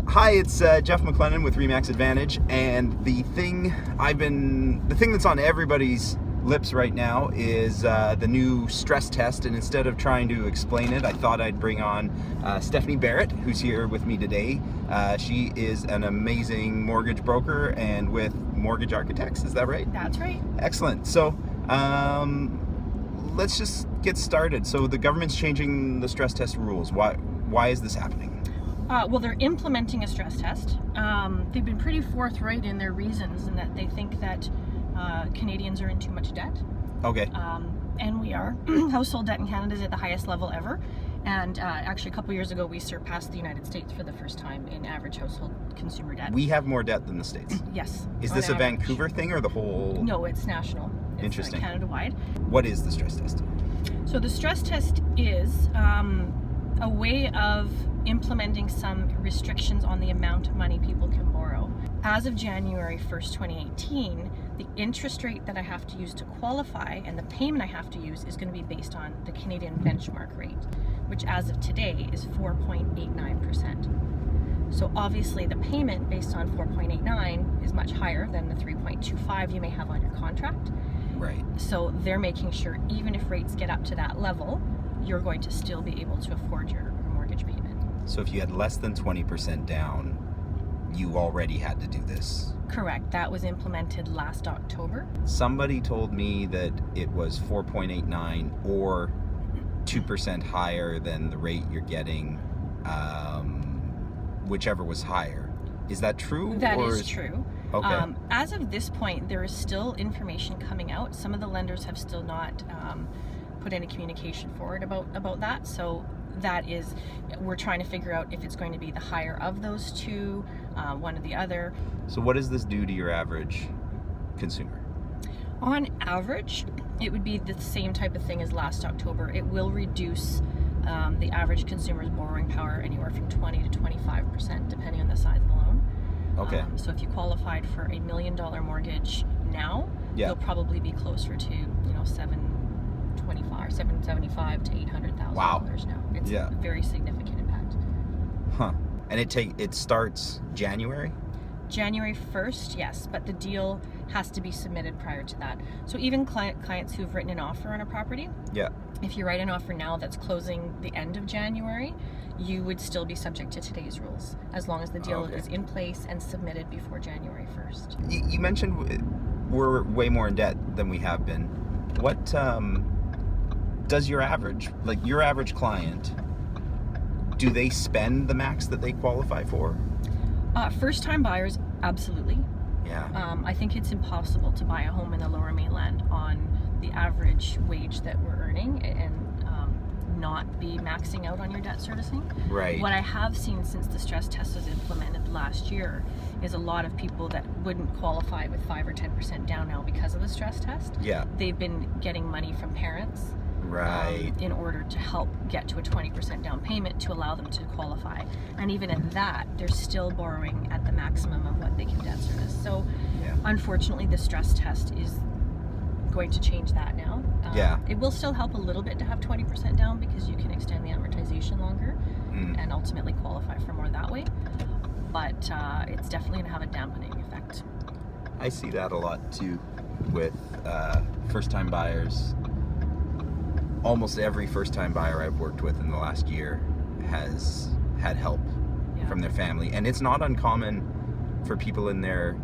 Hi, it's Jeff McLennan with Remax Advantage, and the thing that's on everybody's lips right now is the new stress test. And instead of trying to explain it, I thought I'd bring on Stephanie Barritt, who's here with me today. She is an amazing mortgage broker and with Mortgage Architects. Is that right? That's right. Excellent. So let's just get started. So the government's changing the stress test rules. Why is this happening? Well, they're implementing a stress test. They've been pretty forthright in their reasons, in that they think that Canadians are in too much debt. Okay. And we are. Household debt in Canada is at the highest level ever. And actually, a couple years ago, we surpassed the United States for the first time in average household consumer debt. We have more debt than the States. Yes. Is this a Vancouver thing or the whole? No, it's national. It's Interesting. Canada-wide. What is the stress test? So the stress test is a way of implementing some restrictions on the amount of money people can borrow. As of January 1st, 2018, the interest rate that I have to use to qualify and the payment I have to use is going to be based on the Canadian benchmark rate, which as of today is 4.89%. So obviously the payment based on 4.89 is much higher than the 3.25 you may have on your contract. Right. So they're making sure even if rates get up to that level, you're going to still be able to afford your mortgage payment. So if you had less than 20% down, you already had to do this. Correct. That was implemented last October. Somebody told me that it was 4.89 or 2% higher than the rate you're getting, whichever was higher. Is that true? That is true. Okay. As of this point, there is still information coming out. Some of the lenders have still not put any communication forward about that. So that is, we're trying to figure out if it's going to be the higher of those two, one or the other. So what does this do to your average consumer? On average, it would be the same type of thing as last October. It will reduce the average consumer's borrowing power anywhere from 20 to 25%, depending on the size of the loan. Okay. So if you qualified for $1 million mortgage now, you'll probably be closer to $775 to $800,000 now. It's a very significant impact. Huh. And it starts January? January 1st, yes, but the deal has to be submitted prior to that. So even clients who've written an offer on a property, if you write an offer now that's closing the end of January, you would still be subject to today's rules, as long as the deal is in place and submitted before January 1st. You mentioned we're way more in debt than we have been. What does your average client, do they spend the max that they qualify for? First-time buyers, absolutely. Yeah. I think it's impossible to buy a home in the Lower Mainland on the average wage that we're earning and not be maxing out on your debt servicing. Right. What I have seen since the stress test was implemented last year is a lot of people that wouldn't qualify with 5 or 10% down now because of the stress test. Yeah. They've been getting money from parents. Right. In order to help get to a 20% down payment to allow them to qualify. And even at that, they're still borrowing at the maximum of what they can debt service. So unfortunately, the stress test is going to change that now. It will still help a little bit to have 20% down because you can extend the amortization longer and ultimately qualify for more that way. But it's definitely going to have a dampening effect. I see that a lot too with first-time buyers. Almost every first-time buyer I've worked with in the last year has had help from their family. And it's not uncommon for people in their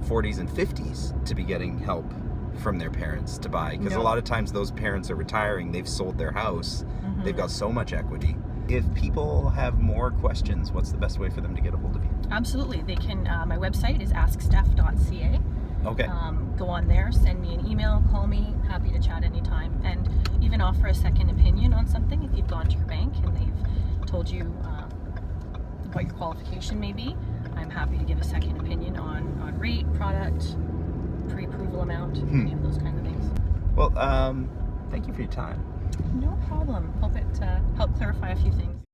40s and 50s to be getting help from their parents to buy. Because a lot of times those parents are retiring, they've sold their house, they've got so much equity. If people have more questions, what's the best way for them to get a hold of you? Absolutely. They can, my website is asksteph.ca. Okay. Go on there, send me an email, call me, happy to chat anytime, and even offer a second opinion on something. If you've gone to your bank and they've told you what your qualification may be, I'm happy to give a second opinion on rate, product, pre-approval amount, any of those kinds of things. Well, thank you for your time. No problem. Hope it helped clarify a few things.